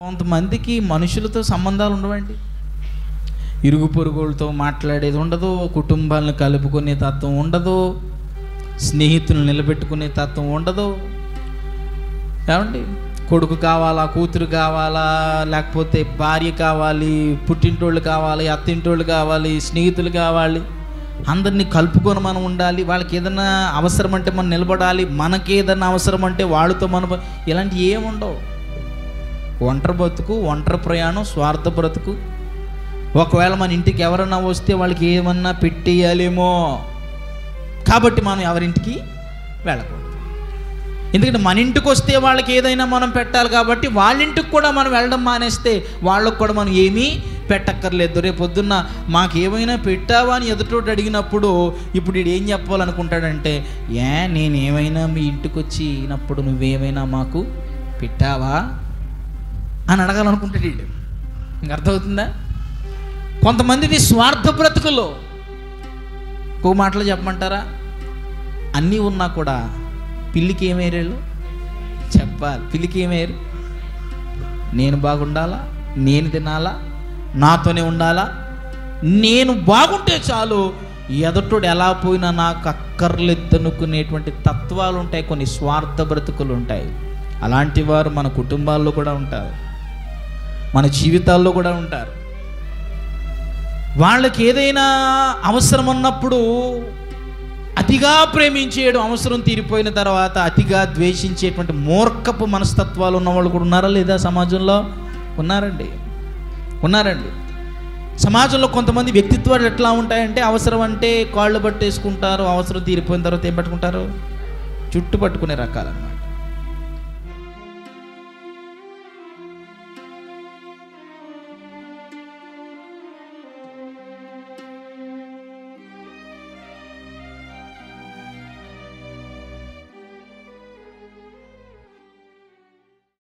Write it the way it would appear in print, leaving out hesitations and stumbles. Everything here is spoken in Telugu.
కొంతమందికి మనుషులతో సంబంధాలు ఉండవండి. ఇరుగు పొరుగులతో మాట్లాడేది ఉండదు, కుటుంబాలను కలుపుకునే తత్వం ఉండదు, స్నేహితులను నిలబెట్టుకునే తత్వం ఉండదు. ఏమండి, కొడుకు కావాలా, కూతురు కావాలా, లేకపోతే భార్య కావాలి, పుట్టింటోళ్ళు కావాలి, అత్తింటోళ్ళు కావాలి, స్నేహితులు కావాలి, అందరినీ కలుపుకొని మనం ఉండాలి. వాళ్ళకి ఏదైనా అవసరం అంటే మనం నిలబడాలి, మనకి ఏదైనా అవసరం అంటే వాళ్ళతో మనం, ఇలాంటివి ఏముండవు. ఒంటరి బతుకు, ఒంటరి ప్రయాణం, స్వార్థ బ్రతుకు. ఒకవేళ మన ఇంటికి ఎవరన్నా వస్తే వాళ్ళకి ఏమన్నా పెట్టేయాలేమో కాబట్టి మనం ఎవరింటికి వెళ్ళకూడదు. ఎందుకంటే మన ఇంటికి వస్తే వాళ్ళకి ఏదైనా మనం పెట్టాలి కాబట్టి వాళ్ళ ఇంటికి కూడా మనం వెళ్ళడం మానేస్తే వాళ్ళకు కూడా మనం ఏమీ పెట్టక్కర్లేదు. రేపు పొద్దున్న మాకు ఏమైనా పెట్టావా అని ఎదుటోటి అడిగినప్పుడు ఇప్పుడు వీడు ఏం చెప్పాలనుకుంటాడంటే, నేనేమైనా మీ ఇంటికి వచ్చినప్పుడు నువ్వేమైనా మాకు పెట్టావా అని అడగాలనుకుంటాడు వీడు. ఇంక అర్థమవుతుందా? కొంతమందిది స్వార్థ బ్రతుకులో. ఇంకో మాటలు చెప్పమంటారా, అన్నీ ఉన్నా కూడా పిల్లికి ఏమేరేళ్ళు చెప్పాలి. పిల్లికి ఏమేరు, నేను బాగుండాలా, నేను తినాలా, నాతోనే ఉండాలా, నేను బాగుంటే చాలు, ఎదటోడు ఎలా పోయినా నాకు అక్కర్లేదనుకునేటువంటి తత్వాలు ఉంటాయి. కొన్ని స్వార్థ బ్రతుకులు ఉంటాయి. అలాంటి వారు మన కుటుంబాల్లో కూడా ఉంటారు, మన జీవితాల్లో కూడా ఉంటారు. వాళ్ళకి ఏదైనా అవసరం ఉన్నప్పుడు అతిగా ప్రేమించేయడం, అవసరం తీరిపోయిన తర్వాత అతిగా ద్వేషించేటువంటి మూర్ఖపు మనస్తత్వాలు ఉన్నవాళ్ళు కూడా ఉన్నారా లేదా సమాజంలో? ఉన్నారండి. సమాజంలో కొంతమంది వ్యక్తిత్వాలు ఎట్లా ఉంటాయంటే, అవసరం అంటే కాళ్ళు పట్టేసుకుంటారు, అవసరం తీరిపోయిన తర్వాత ఏం పట్టుకుంటారు, చుట్టు పట్టుకునే రకాలన్నమాట.